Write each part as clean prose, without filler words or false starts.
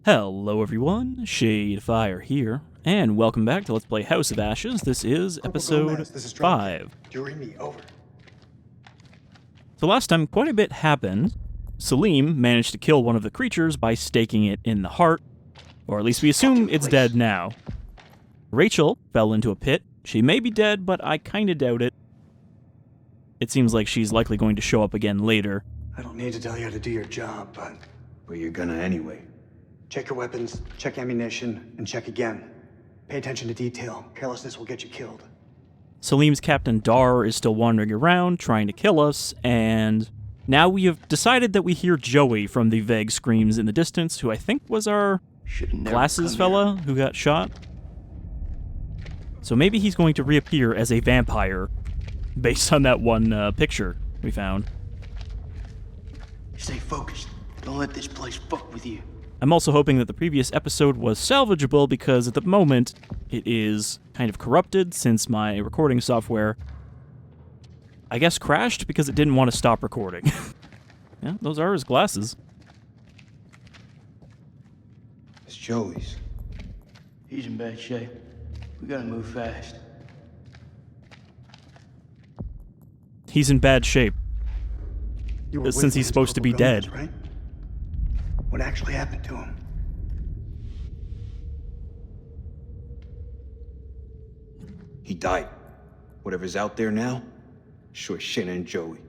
Hello everyone, Shadefyre here, and welcome back to Let's Play House of Ashes. This is episode 5. So last time, quite a bit happened. Salim managed to kill one of the creatures by staking it in the heart, or at least we assume it's dead now. Rachel fell into a pit. She may be dead, but I kinda doubt it. It seems like she's likely going to show up again later. I don't need to tell you how to do your job, but you're gonna anyway. Check your weapons, check ammunition, and check again. Pay attention to detail. Carelessness will get you killed. Salim's Captain Dar is still wandering around, trying to kill us, and now we have decided that we hear Joey from the vague screams in the distance, who I think was our glasses fella who got shot. So maybe he's going to reappear as a vampire, based on that one picture we found. Stay focused. Don't let this place fuck with you. I'm also hoping that the previous episode was salvageable because at the moment it is kind of corrupted since my recording software, I guess, crashed because it didn't want to stop recording. Yeah, those are his glasses. It's Joey's. He's in bad shape. We gotta move fast. He's in bad shape, You were since he's supposed to be dead. Right? What actually happened to him? He died. Whatever's out there now, sure shit ain't Joey.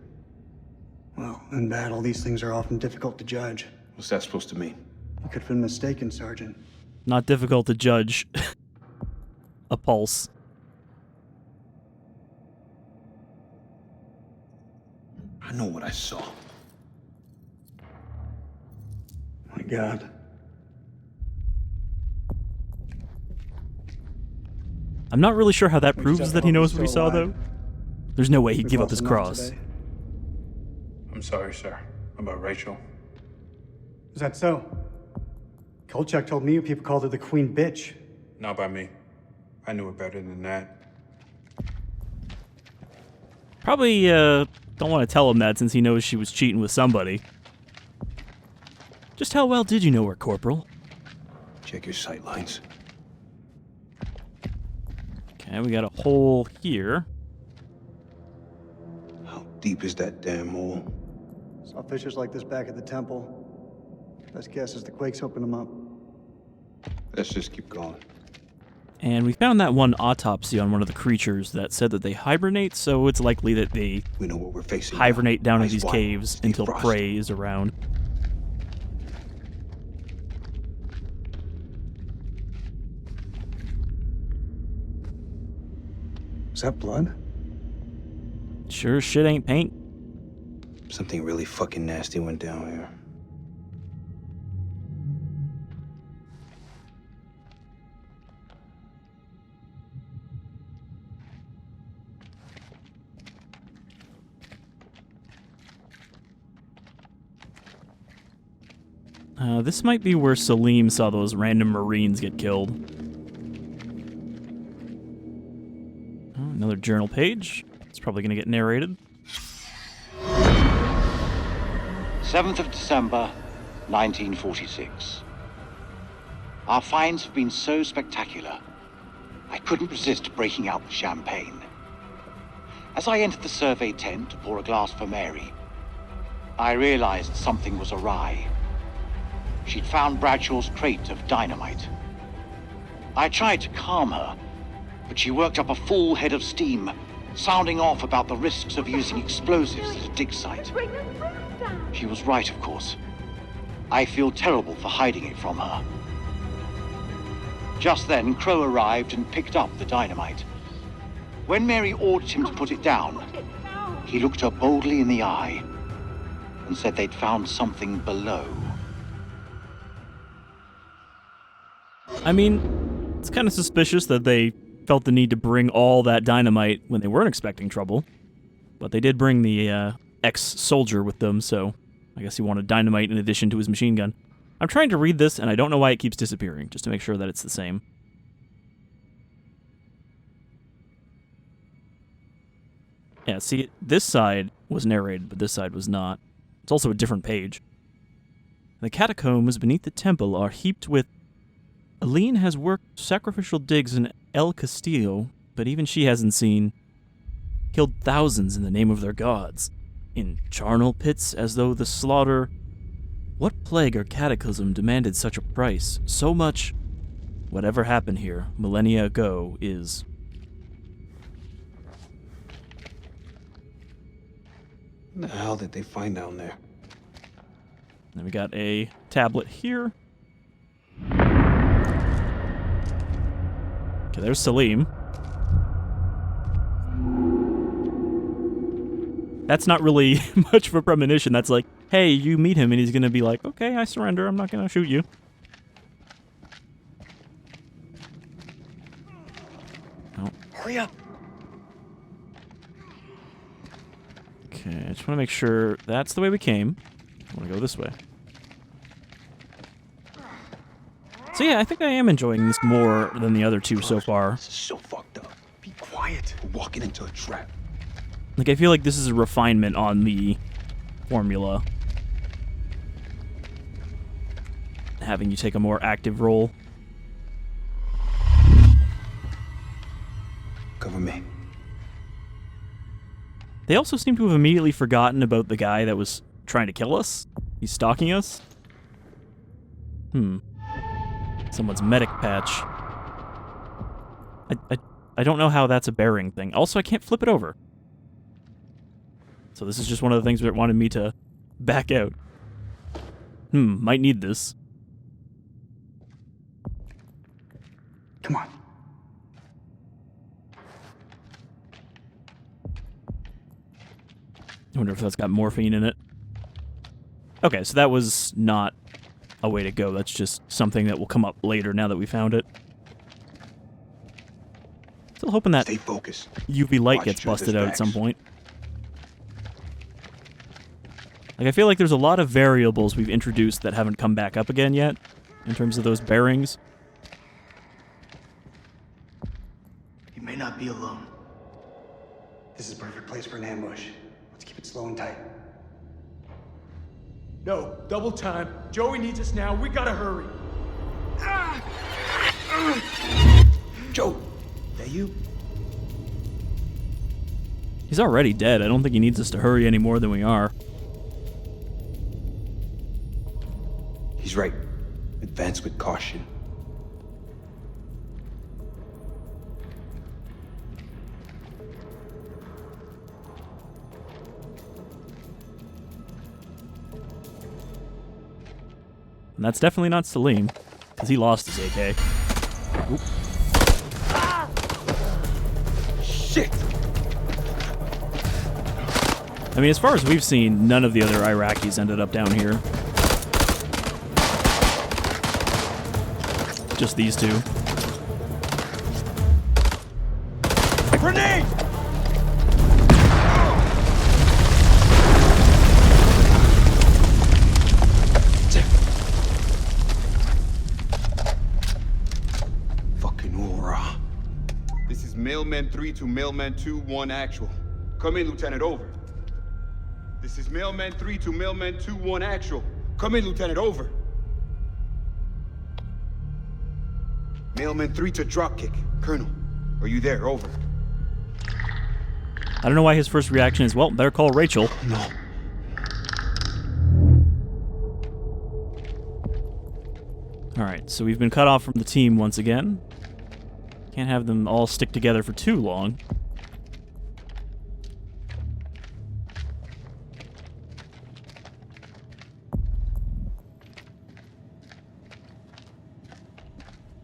Well, in battle, these things are often difficult to judge. What's that supposed to mean? You could have been mistaken, Sergeant. Not difficult to judge a pulse. I know what I saw. My God. I'm not really sure how that We just proves have to that he hope knows he's what we still saw, though. alive. There's no way he'd We've give up lost his a lot cross. today. I'm sorry, sir. About Rachel. Is that so? Kolchak told me you people called her the Queen Bitch. Not by me. I knew it better than that. Probably don't want to tell him that since he knows she was cheating with somebody. Just how well did you know her, Corporal? Check your sight lines. Okay, we got a hole here. How deep is that damn hole? Saw fissures like this back at the temple. Best guess is the quakes opened them up. Let's just keep going. And we found that one autopsy on one of the creatures that said that they hibernate, so it's likely that they We know what we're facing. hibernate now. down in Eyes these wide. caves Stay until frosty. prey is around. Is that blood? Sure as shit ain't paint. Something really fucking nasty went down here. This might be where Salim saw those random Marines get killed. Oh, another journal page. It's probably going to get narrated. 7th of December, 1946. Our finds have been so spectacular, I couldn't resist breaking out the champagne. As I entered the survey tent to pour a glass for Mary, I realized something was awry. She'd found Bradshaw's crate of dynamite. I tried to calm her, but she worked up a full head of steam, sounding off about the risks of using explosives at a dig site. She was right, of course. I feel terrible for hiding it from her. Just then, Crow arrived and picked up the dynamite. When Mary ordered him to put it down, he looked her boldly in the eye and said they'd found something below. I mean, it's kind of suspicious that they felt the need to bring all that dynamite when they weren't expecting trouble. But they did bring the ex-soldier with them, so I guess he wanted dynamite in addition to his machine gun. I'm trying to read this, and I don't know why it keeps disappearing, just to make sure that it's the same. Yeah, see, this side was narrated, but this side was not. It's also a different page. The catacombs beneath the temple are heaped with... Aline has worked sacrificial digs in El Castillo, but even she hasn't seen... Killed thousands in the name of their gods. In charnel pits, as though the slaughter... What plague or cataclysm demanded such a price? So much... Whatever happened here, millennia ago, is... What the hell did they find down there? Then we got a tablet here. Okay, there's Salim. That's not really much of a premonition. That's like, hey, you meet him and he's gonna be like, okay, I surrender. I'm not gonna shoot you. Oh. Hurry up! Okay, I just want to make sure that's the way we came. I want to go this way. So yeah, I think I am enjoying this more than the other two so far. This is so fucked up. Be quiet. We're walking into a trap. Like, I feel like this is a refinement on the formula. Having you take a more active role. Cover me. They also seem to have immediately forgotten about the guy that was trying to kill us. He's stalking us. Someone's medic patch. I don't know how that's a bearing thing. Also, I can't flip it over. So this is just one of the things that wanted me to back out. Might need this. Come on. I wonder if that's got morphine in it. Okay, so that was not a way to go. That's just something that will come up later now that we found it. Still hoping that Stay focused. UV light Watch gets each other's busted out at some backs. point. Like, I feel like there's a lot of variables we've introduced that haven't come back up again yet, in terms of those bearings. You may not be alone. This is a perfect place for an ambush. Let's keep it slow and tight. No, double time. Joey needs us now. We gotta hurry. Joe, that you? He's already dead. I don't think he needs us to hurry any more than we are. He's right. Advance with caution. And that's definitely not Salim, because he lost his AK. Oop. Shit! I mean, as far as we've seen, none of the other Iraqis ended up down here. Just these two. Grenade! Fucking aura. This is Mailman 3 to Mailman 2-1 actual. Come in, Lieutenant, over. This is Mailman 3 to Mailman 2-1 actual. Come in, Lieutenant, over. Mailman 3 to Dropkick. Colonel, are you there? Over. I don't know why his first reaction is, well, better call Rachel. No. Alright, so we've been cut off from the team once again. Can't have them all stick together for too long.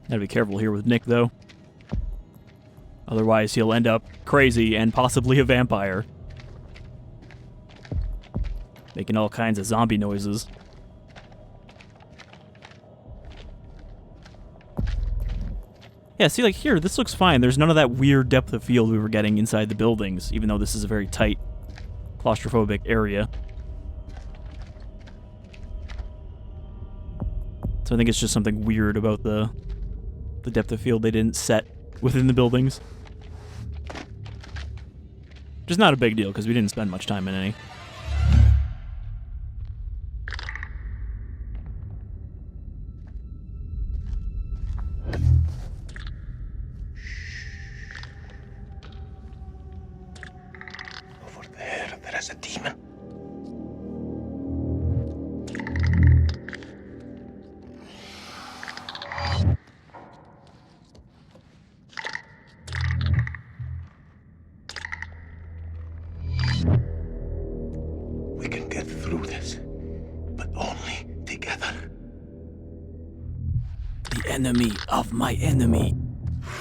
Gotta be careful here with Nick, though. Otherwise, he'll end up crazy and possibly a vampire. Making all kinds of zombie noises. Yeah, see, like here, this looks fine. There's none of that weird depth of field we were getting inside the buildings, even though this is a very tight, claustrophobic area. So I think it's just something weird about the depth of field they didn't set within the buildings. Which is not a big deal, because we didn't spend much time in any. The enemy of my enemy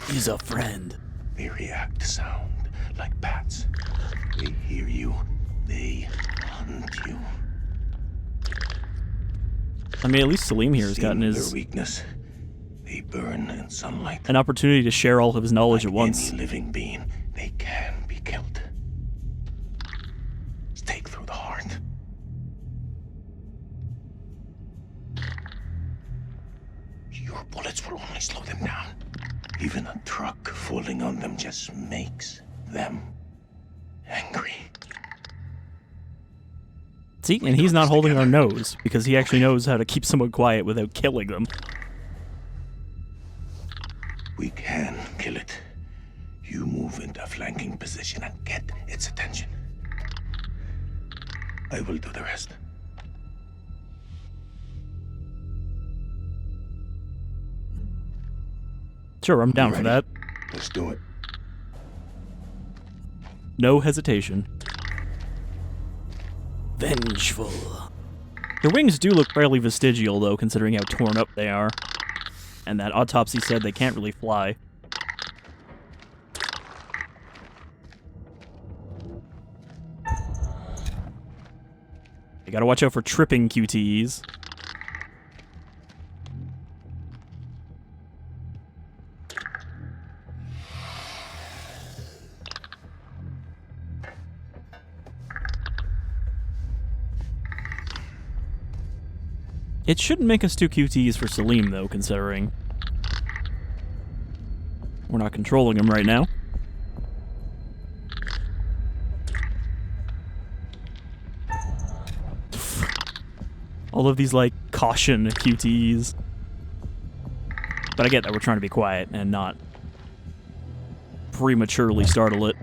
is a friend. They react to sound like bats. They hear you. They hunt you. I mean, at least Salim here has Seeing gotten their his weakness. They burn in sunlight. an opportunity to share all of his knowledge Like at once. any living being, they can be killed. Stake through the heart. Your bullets will only slow them down. Even a truck falling on them just makes them angry. See, and he's not holding our nose because he actually knows how to keep someone quiet without killing them. We can kill it. You move into a flanking position and get its attention. I will do the rest. Sure, I'm down for that. Let's do it. No hesitation. Vengeful. Their wings do look fairly vestigial, though, considering how torn up they are. And that autopsy said they can't really fly. You gotta watch out for tripping QTEs. It shouldn't make us do QTs for Salim, though, considering we're not controlling him right now. All of these, like, caution QTs. But I get that we're trying to be quiet and not prematurely startle it.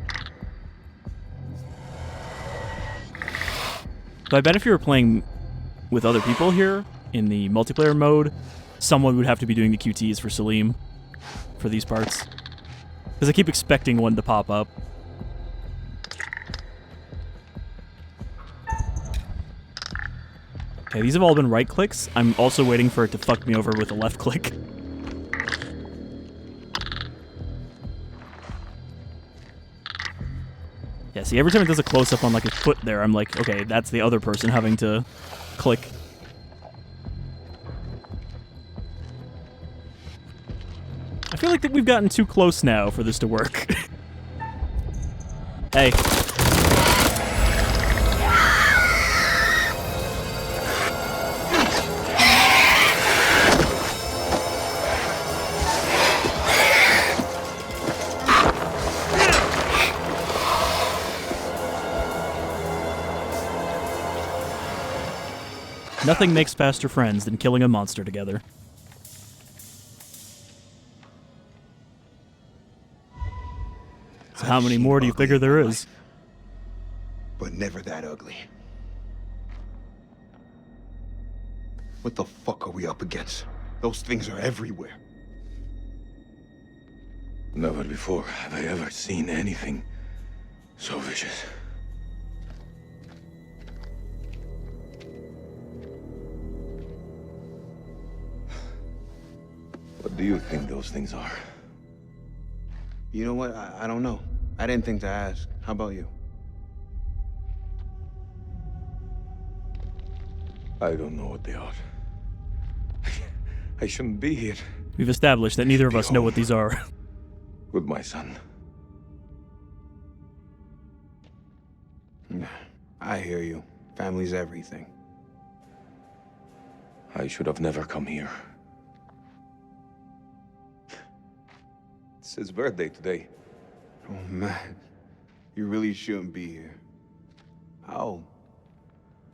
But I bet if you were playing with other people here, in the multiplayer mode, someone would have to be doing the QTs for Salim for these parts. Because I keep expecting one to pop up. Okay, these have all been right clicks. I'm also waiting for it to fuck me over with a left click. Yeah, see, every time it does a close-up on like his foot there, I'm like, okay, that's the other person having to click. I feel like that we've gotten too close now for this to work. Hey. Nothing makes faster friends than killing a monster together. So how many more do you figure there is? But never that ugly. What the fuck are we up against? Those things are everywhere. Never before have I ever seen anything so vicious. What do you think those things are? You know what? I don't know. I didn't think to ask. How about you? I don't know what they are. I shouldn't be here We've established that neither of us know what these are. with my son. I hear you. Family's everything. I should have never come here. It's his birthday today. Oh, man. You really shouldn't be here. How old?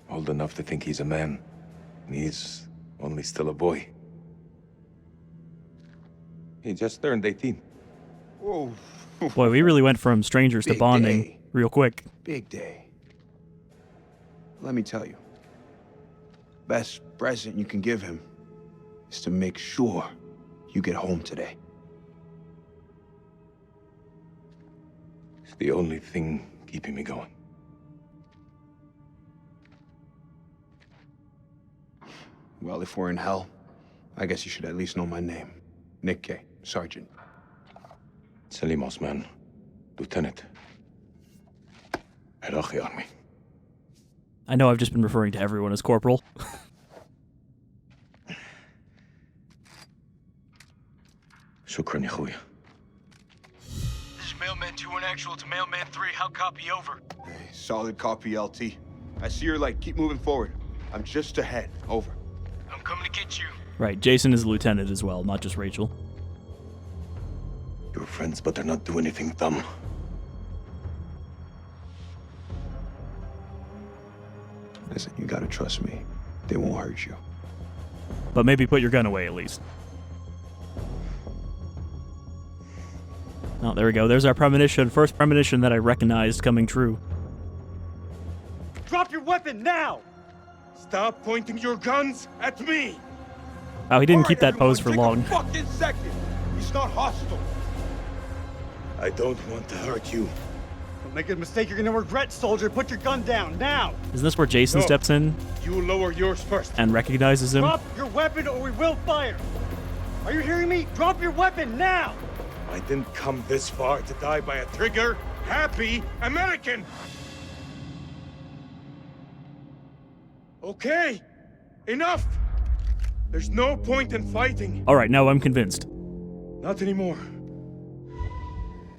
Old enough to think he's a man. And he's only still a boy. He just turned 18. Whoa. Boy, we really went from strangers to Big bonding day. real quick. Big day. Let me tell you. Best present you can give him is to make sure you get home today. It's the only thing keeping me going. Well, if we're in hell, I guess you should at least know my name. Nick K, Sergeant. Salim Osman, Lieutenant. Iraqi Army. I know I've just been referring to everyone as Corporal. Shukran ya خويا. This is Mailman 2-1 actual to Mailman 3. How copy over? Hey, solid copy, LT. I see your light. Keep moving forward. I'm just ahead. Over. I'm coming to get you. Right, Jason is a lieutenant as well, not just Rachel. You're friends, but they're not doing anything dumb. Listen, you gotta trust me. They won't hurt you. But maybe put your gun away at least. Oh, there we go. There's our premonition. First premonition that I recognized coming true. Drop your weapon now! Stop pointing your guns at me! Oh, he didn't All keep right, that pose for everyone, long. take a fucking second. He's not hostile. I don't want to hurt you. Don't make a mistake you're gonna regret, soldier. Put your gun down, now! Isn't this where Jason No. steps in You lower yours first. and recognizes him? Drop your weapon or we will fire! Are you hearing me? Drop your weapon, now! I didn't come this far to die by a trigger-happy American! Okay, enough! There's no point in fighting. Alright, now I'm convinced. Not anymore.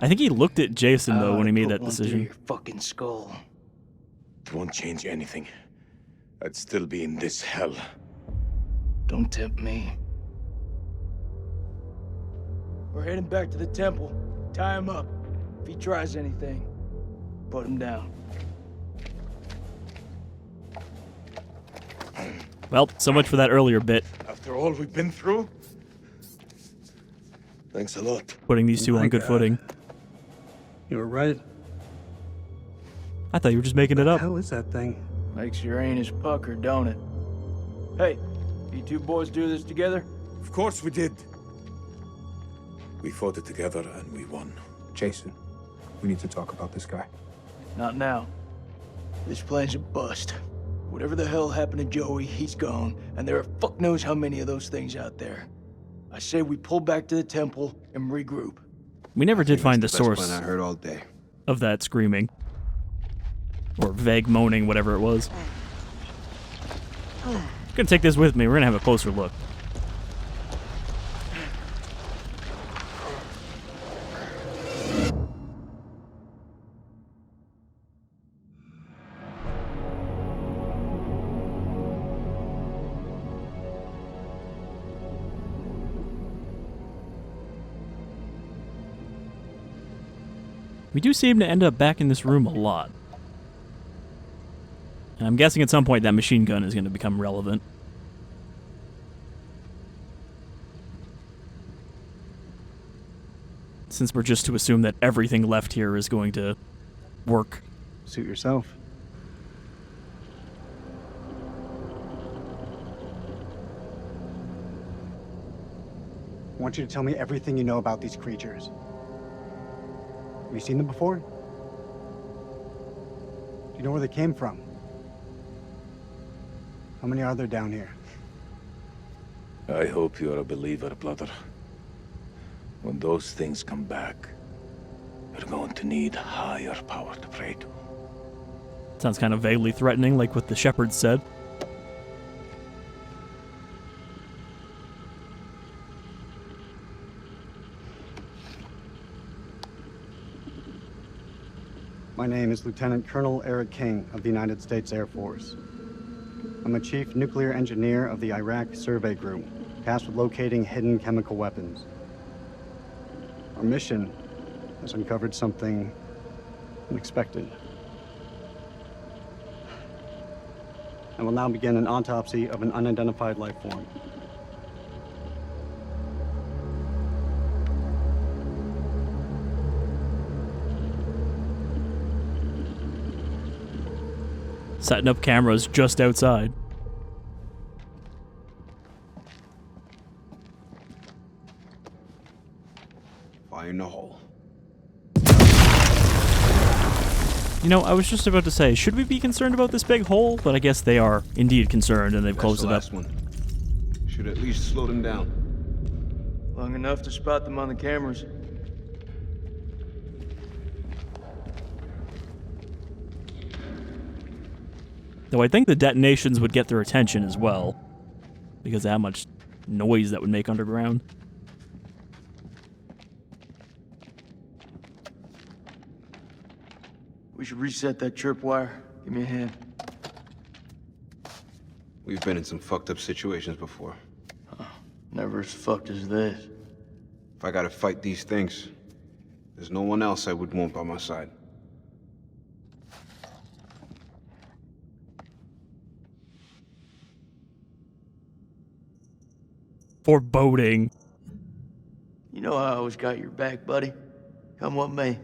I think he looked at Jason, though, when he made that Put one through decision. your fucking skull. It won't change anything. I'd still be in this hell. Don't tempt me. We're heading back to the temple. Tie him up. If he tries anything, put him down. Well, so much for that earlier bit, After all we've been through, Thanks a lot. putting these two on good footing. You were right. I thought you were just making it What up. the hell is that thing? Makes your anus pucker, don't it? Hey, you two boys do this together? of course we did. We fought it together and we won. Jason, we need to talk about this guy. Not now. This plan's a bust. Whatever the hell happened to Joey, he's gone, and there are fuck knows how many of those things out there. I say we pull back to the temple and regroup. We never did find the That's the best source plan I heard all day. of that screaming. Or vague moaning, whatever it was. I'm gonna take this with me. We're gonna have a closer look. We do seem to end up back in this room a lot. And I'm guessing at some point that machine gun is going to become relevant. Since we're just to assume that everything left here is going to work. Suit yourself. I want you to tell me everything you know about these creatures. Have you seen them before? Do you know where they came from? How many are there down here? I hope you're a believer, brother. When those things come back, you're going to need higher power to pray to. Sounds kind of vaguely threatening, like what the shepherds said. My name is Lieutenant Colonel Eric King of the United States Air Force. I'm a chief nuclear engineer of the Iraq Survey Group, tasked with locating hidden chemical weapons. Our mission has uncovered something unexpected. I will now begin an autopsy of an unidentified life form. Setting up cameras just outside. Fire in the hole. You know, I was just about to say, should we be concerned about this big hole? But I guess they are indeed concerned, and they've closed That's it the up. last one. Should at least slow them down. Long enough to spot them on the cameras. Though I think the detonations would get their attention as well, because of how much noise that would make underground. We should reset that tripwire. Give me a hand. We've been in some fucked up situations before. Never as fucked as this. If I gotta fight these things, there's no one else I would want by my side. Foreboding. You know I always got your back, buddy. Come what may.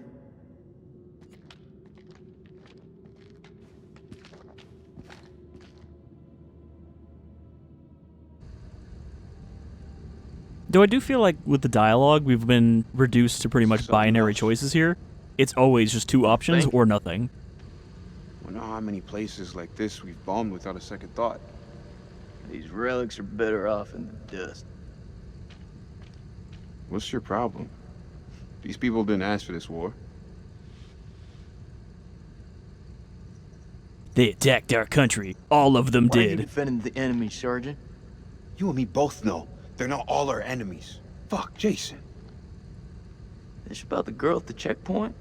Though I do feel like with the dialogue, we've been reduced to pretty much binary choices here. It's always just two options or nothing. I wonder how many places like this we've bombed without a second thought. These relics are better off in the dust. What's your problem? These people didn't ask for this war. They attacked our country. All of them Why are you did. defending the enemy, Sergeant? You and me both know they're not all our enemies. Fuck, Jason. This about the girl at the checkpoint?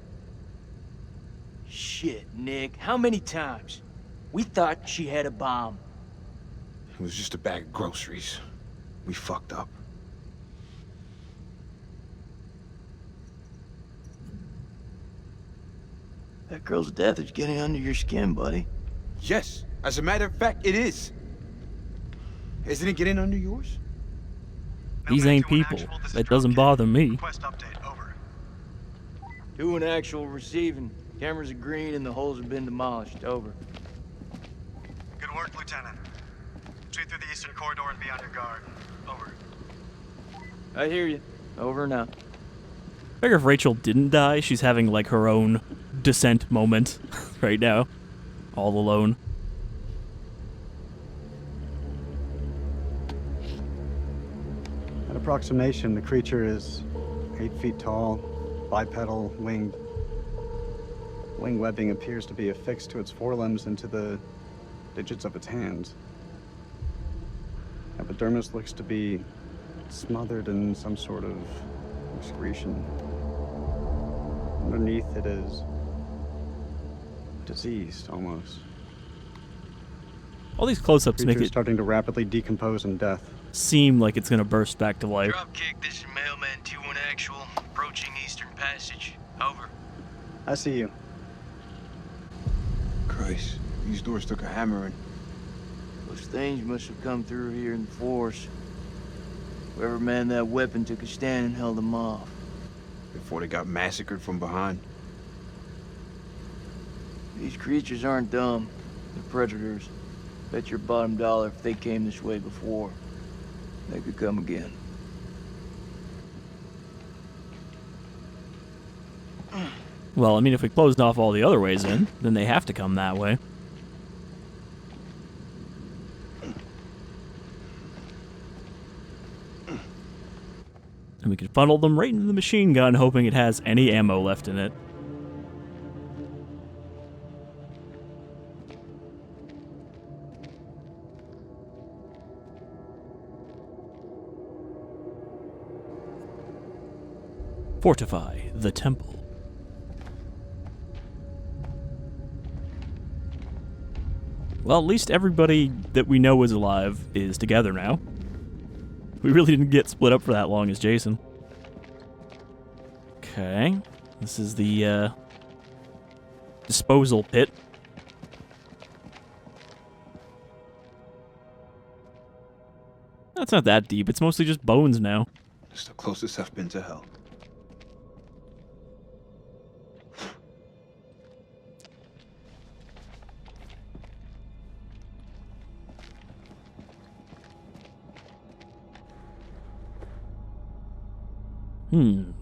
Shit, Nick. How many times? We thought she had a bomb. It was just a bag of groceries. We fucked up. That girl's death is getting under your skin, buddy. Yes, as a matter of fact, it is. Isn't it getting under yours? These ain't people. That doesn't bother me. Request update, over. 2 in actual receiving. Cameras are green and the holes have been demolished. Over. Good work, Lieutenant. Sweep through the eastern corridor and be on your guard. Over. I hear you. Over and out. I figure if Rachel didn't die, she's having like her own descent moment right now. All alone. At approximation, the creature is 8 feet tall, bipedal, winged. Wing webbing appears to be affixed to its forelimbs and to the digits of its hands. Epidermis looks to be smothered in some sort of excretion. Underneath it is diseased, almost. All these close-ups make Creature's it starting to rapidly decompose in death. seem like it's gonna burst back to life. Dropkick, this is Mailman 2-1 actual. Approaching Eastern Passage. Over. I see you. Christ, these doors took a hammering. Those things must have come through here in force. Whoever manned that weapon took a stand and held them off. Before they got massacred from behind. These creatures aren't dumb. They're predators. Bet your bottom dollar if they came this way before, they could come again. Well, I mean, if we closed off all the other ways in, then they have to come that way. And we could funnel them right into the machine gun, hoping it has any ammo left in it. Fortify the temple. Well, at least everybody that we know is alive is together now. We really didn't get split up for that long as Jason. Okay. This is the, disposal pit. That's not that deep. It's mostly just bones now. It's the closest I've been to hell.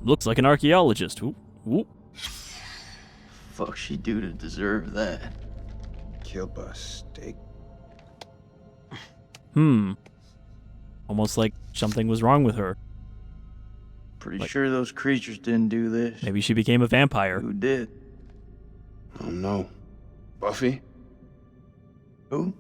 Looks like an archaeologist. Ooh, ooh. Fuck she do to deserve that? Killed by a steak. Almost like something was wrong with her. Pretty sure those creatures didn't do this. Maybe she became a vampire. Who did? Oh no. Buffy? Who?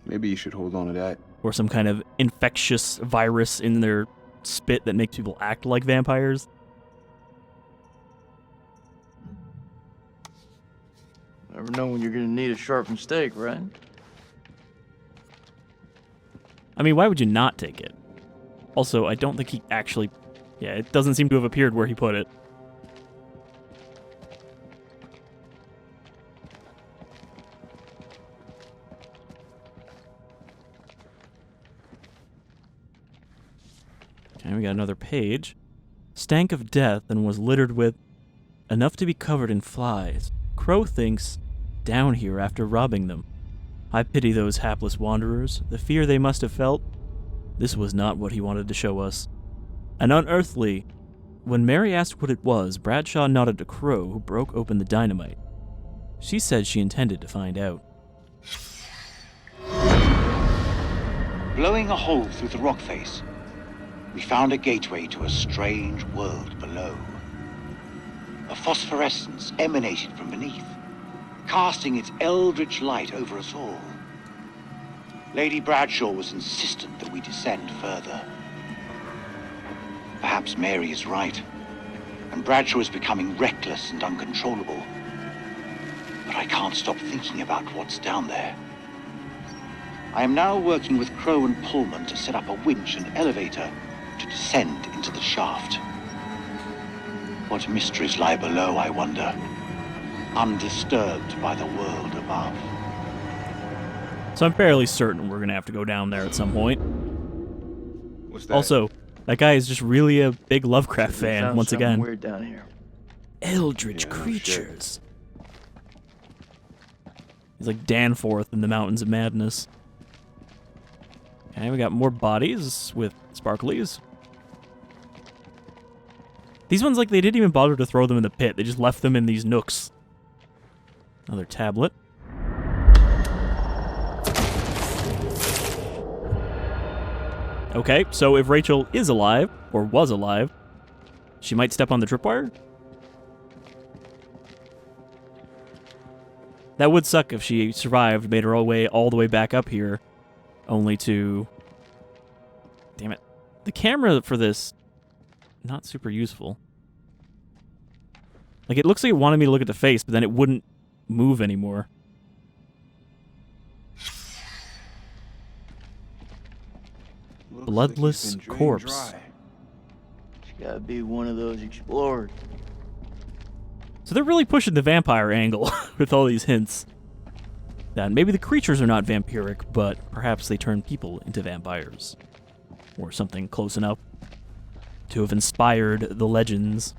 Maybe you should hold on to that. Or some kind of infectious virus in their spit that makes people act like vampires. Never know when you're gonna need a sharpened steak, right? I mean, why would you not take it? Also, I don't think he actually... Yeah, it doesn't seem to have appeared where he put it. Okay, we got another page. Stank of death and was littered with enough to be covered in flies. Crow thinks down here after robbing them. I pity those hapless wanderers, the fear they must have felt. This was not what he wanted to show us. An unearthly. When Mary asked what it was, Bradshaw nodded to Crow, who broke open the dynamite. She said she intended to find out. Blowing a hole through the rock face, we found a gateway to a strange world below. A phosphorescence emanated from beneath, casting its eldritch light over us all. Lady Bradshaw was insistent that we descend further. Perhaps Mary is right, and Bradshaw is becoming reckless and uncontrollable. But I can't stop thinking about what's down there. I am now working with Crow and Pullman to set up a winch and elevator to descend into the shaft. What mysteries lie below, I wonder, undisturbed by the world above. So I'm fairly certain we're going to have to go down there at some point. What's that? Also, that guy is just really a big Lovecraft We fan, found once something again. weird down here. Eldritch Yeah, no creatures. He's like Danforth in the Mountains of Madness. Okay, we got more bodies with sparklies. These ones, like, they didn't even bother to throw them in the pit. They just left them in these nooks. Another tablet. Okay, so if Rachel is alive, or was alive, she might step on the tripwire? That would suck if she survived, made her way all the way back up here, only to... Damn it. The camera for this, not super useful. Like, it looks like it wanted me to look at the face, but then it wouldn't move anymore. Bloodless corpse. It's gotta be one of those explorers. So they're really pushing the vampire angle with all these hints. That maybe the creatures are not vampiric, but perhaps they turn people into vampires. Or something close enough to have inspired the legends.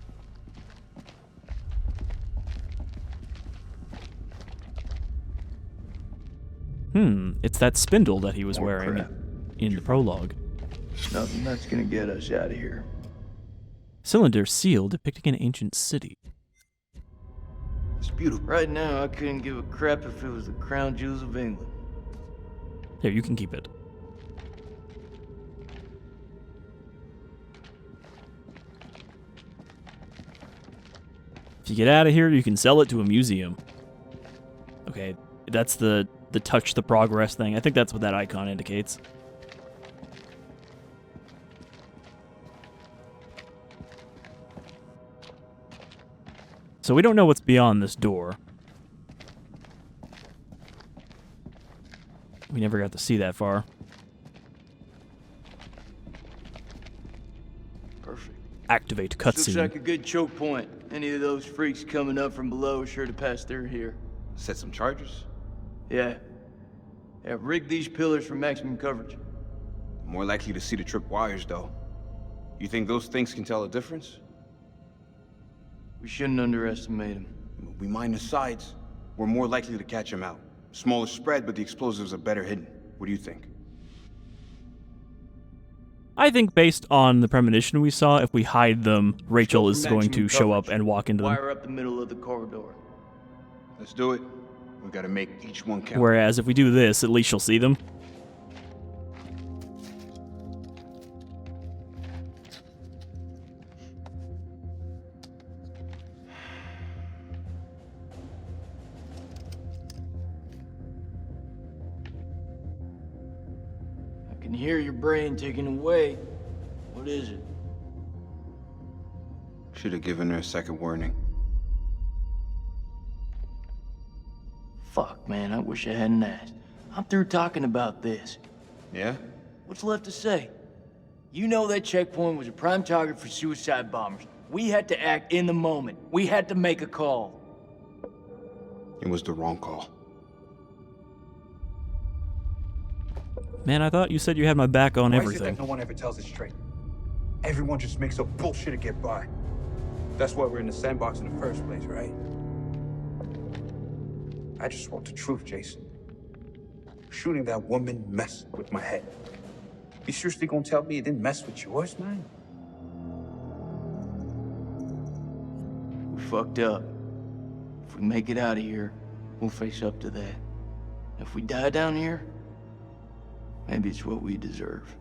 It's that spindle that he was wearing in the prologue. Nothing that's gonna get us out of here. Cylinder seal depicting an ancient city. It's beautiful. Right now, I couldn't give a crap if it was the crown jewels of England. Here, you can keep it. If you get out of here, you can sell it to a museum. Okay, that's the touch the progress thing. I think that's what that icon indicates. So we don't know what's beyond this door. We never got to see that far. Perfect. Activate Looks cutscene. like a good choke point. Any of those freaks coming up from below are sure to pass through here. Set some charges? Yeah. Yeah, rig these pillars for maximum coverage. More likely to see the trip wires, though. You think those things can tell a difference? We shouldn't underestimate them. We mine the sides. We're more likely to catch them out. Smaller spread, but the explosives are better hidden. What do you think? I think based on the premonition we saw, if we hide them, Rachel is for going to maximum show up coverage. and walk into them. Wire up the middle of the corridor. Let's do it. We gotta make each one count. Whereas if we do this, at least she'll see them. can hear your brain ticking away. What is it? Should have given her a second warning. Fuck, man, I wish I hadn't asked. I'm through talking about this. Yeah? What's left to say? You know that checkpoint was a prime target for suicide bombers. We had to act in the moment. We had to make a call. It was the wrong call. Man, I thought you said you had my back on Why is it everything. that no one ever tells it straight? Everyone just makes up bullshit to get by. That's why we're in the sandbox in the first place, right? I just want the truth, Jason. Shooting that woman messed with my head. You seriously gonna tell me it didn't mess with yours, man? We fucked up. If we make it out of here, we'll face up to that. If we die down here, maybe it's what we deserve.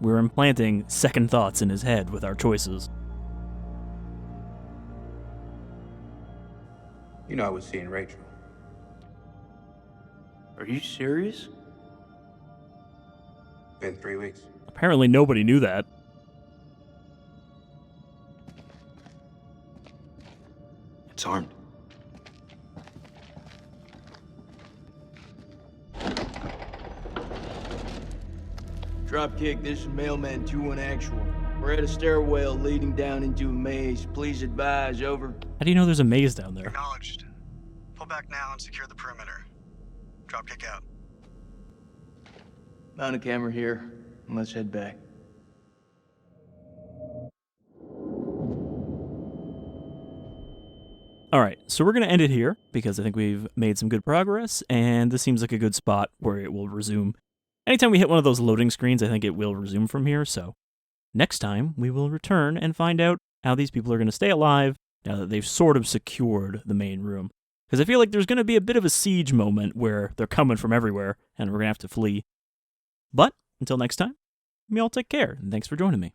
We're implanting second thoughts in his head with our choices. You know I was seeing Rachel. Are you serious? Been 3 weeks. Apparently nobody knew that. It's armed. Dropkick, this is Mailman 2-1 actual. We're at a stairwell leading down into a maze. Please advise, over. How do you know there's a maze down there? Acknowledged. Pull back now and secure the perimeter. Dropkick out. Mount a camera here, and let's head back. Alright, so we're going to end it here, because I think we've made some good progress, and this seems like a good spot where it will resume. Anytime we hit one of those loading screens, I think it will resume from here, so next time we will return and find out how these people are going to stay alive now that they've sort of secured the main room. Because I feel like there's going to be a bit of a siege moment where they're coming from everywhere, and we're going to have to flee. But, until next time, y'all take care, and thanks for joining me.